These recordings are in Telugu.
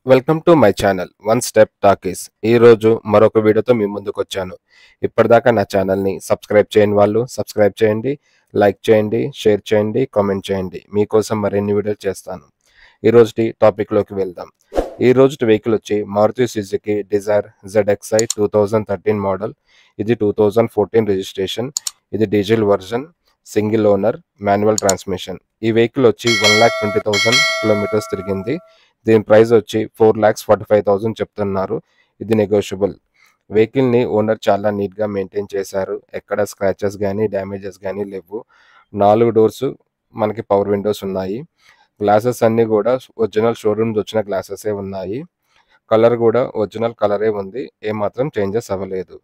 Welcome to my channel one step talkies. ఈరోజు మరొక వీడియోతో మీ ముందుకు వచ్చాను. ఇప్పటిదాకా నా ఛానల్ని సబ్స్క్రైబ్ చేయని వాళ్ళు సబ్స్క్రైబ్ చేయండి, లైక్ చేయండి, షేర్ చేయండి, కామెంట్ చేయండి. మీకోసం మరిన్ని వీడియోలు చేస్తాను. ఈరోజు టాపిక్లోకి వెళ్దాం. ఈ రోజు వెహికల్ వచ్చి Maruti Suzuki Dzire ZXi 2013 model. ఇది 2014 రిజిస్ట్రేషన్. ఇది diesel version, single owner, manual transmission. ఈ వెహికల్ వచ్చి 1,20,000 కిలోమీటర్స్ తిరిగింది. దీని ప్రైస్ వచ్చి 4,45,000 చెప్తున్నారు. ఇది నెగోషియబుల్. వెహికల్ని ఓనర్ చాలా నీట్గా మెయింటైన్ చేశారు. ఎక్కడ స్క్రాచెస్ కానీ డ్యామేజెస్ కానీ లేవు. 4 డోర్స్ మనకి పవర్ విండోస్ ఉన్నాయి. గ్లాసెస్ అన్నీ కూడా ఒరిజినల్ షోరూమ్స్ వచ్చిన గ్లాసెసే ఉన్నాయి. కలర్ కూడా ఒరిజినల్ కలరే ఉంది. ఏమాత్రం చేంజెస్ అవ్వలేదు.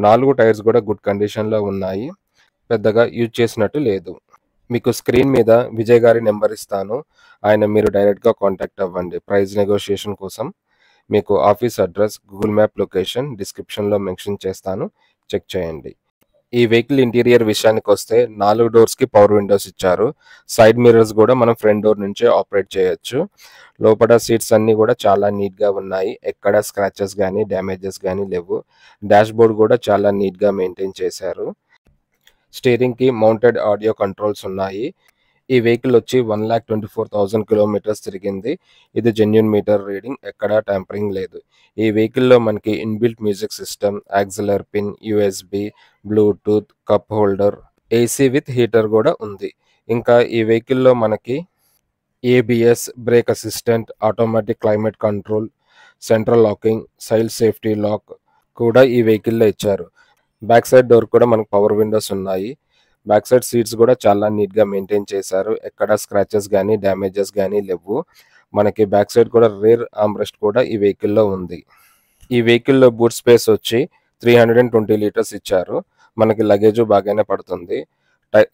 4 టైర్స్ కూడా గుడ్ కండిషన్లో ఉన్నాయి. పెద్దగా యూజ్ చేసినట్టు లేదు. మీకు స్క్రీన్ మీద విజయ్ గారి నెంబర్ ఇస్తాను. ఆయన మీరు డైరెక్ట్గా కాంటాక్ట్ అవ్వండి ప్రైస్ నెగోషియేషన్ కోసం. మీకు office address, Google map location డిస్క్రిప్షన్లో మెన్షన్ చేస్తాను, చెక్ చేయండి. ఈ వెహికల్ ఇంటీరియర్ విషయానికి వస్తే 4 డోర్స్కి పవర్ విండోస్ ఇచ్చారు. సైడ్ మిర్రర్స్ కూడా మనం ఫ్రంట్ డోర్ నుంచే ఆపరేట్ చేయొచ్చు. లోపల సీట్స్ అన్నీ కూడా చాలా నీట్గా ఉన్నాయి. ఎక్కడ స్క్రాచెస్ కానీ డ్యామేజెస్ కానీ లేవు. డాష్ బోర్డ్ కూడా చాలా నీట్గా మెయింటైన్ చేశారు. స్టీరింగ్కి మౌంటెడ్ ఆడియో కంట్రోల్స్ ఉన్నాయి. ఈ వెహికల్ వచ్చి 1,24,000 కిలోమీటర్స్ తిరిగింది. ఇది జెన్యూన్ మీటర్ రీడింగ్, ఎక్కడా ట్యాంపరింగ్ లేదు. ఈ వెహికల్లో మనకి inbuilt music system, auxiliary pin, USB, Bluetooth, cup holder, AC with heater కూడా ఉంది. ఇంకా ఈ వెహికల్లో మనకి ABS, brake assistant, automatic climate control, central locking, child safety lock కూడా ఈ వెహికల్లో ఇచ్చారు. బ్యాక్ సైడ్ డోర్ కూడా మనకు పవర్ విండోస్ ఉన్నాయి. బ్యాక్ సైడ్ సీట్స్ కూడా చాలా నీట్గా మెయింటైన్ చేశారు. ఎక్కడ స్క్రాచెస్ కానీ డ్యామేజెస్ కానీ లేవు. మనకి బ్యాక్ సైడ్ కూడా రేర్ ఆర్మ్రెస్ట్ కూడా ఈ వెహికల్లో ఉంది. ఈ వెహికల్లో బూట్ స్పేస్ వచ్చి 320 లీటర్స్ ఇచ్చారు. మనకి లగేజ్ బాగానే పడుతుంది.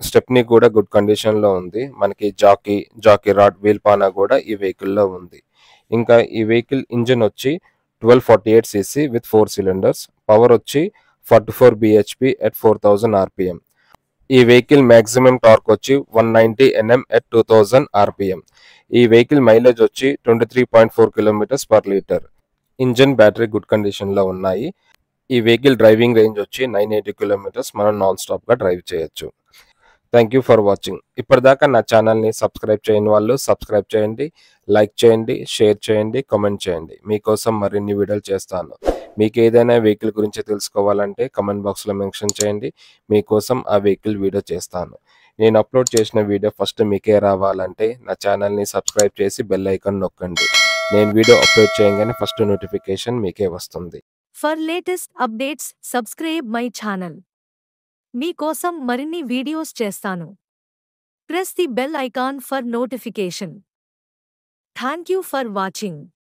స్టెప్నీ కూడా గుడ్ కండిషన్లో ఉంది. మనకి జాకీ రాడ్, వీల్ పానా కూడా ఈ వెహికల్లో ఉంది. ఇంకా ఈ వెహికల్ ఇంజిన్ వచ్చి 1248cc విత్ 4 సిలిండర్స్. పవర్ వచ్చి 44 bhp at 4,000 rpm. ఈ వెహికల్ మ్యాక్సిమం టార్క్ వచ్చి 190 Nm at 2,000 rpm. ఈ వెహికల్ మైలేజ్ వచ్చి 23.4 km/లీటర్. ఇంజన్, బ్యాటరీ గుడ్ కండిషన్లో ఉన్నాయి. ఈ వెహికల్ డ్రైవింగ్ రేంజ్ వచ్చి 980 కిలోమీటర్స్ మనం నాన్ స్టాప్గా డ్రైవ్ చేయొచ్చు. Thank you for watching. ఇప్పటిదాకా నా ఛానల్ని సబ్స్క్రైబ్ చేయని వాళ్ళు సబ్స్క్రైబ్ చేయండి, లైక్ చేయండి, షేర్ చేయండి, కామెంట్ చేయండి. మీకోసం మరిన్ని వీడియోలు చేస్తాను. మీకు ఏదైనా వెహికల్ గురించి తెలుసుకోవాలంటే కామెంట్ బాక్స్లో మెన్షన్ చేయండి. మీకోసం ఆ వెహికల్ వీడియో చేస్తాను. నేను అప్లోడ్ చేసిన వీడియో ఫస్ట్ మీకే రావాలంటే నా ఛానల్ని సబ్స్క్రైబ్ చేసి బెల్ ఐకాన్ నొక్కండి. నేను వీడియో అప్లోడ్ చేయగానే ఫస్ట్ నోటిఫికేషన్ మీకే వస్తుంది. For latest updates, subscribe my channel. మీకోసం మరిన్ని వీడియోస్ చేస్తాను. Press the bell icon for notification. Thank you for watching.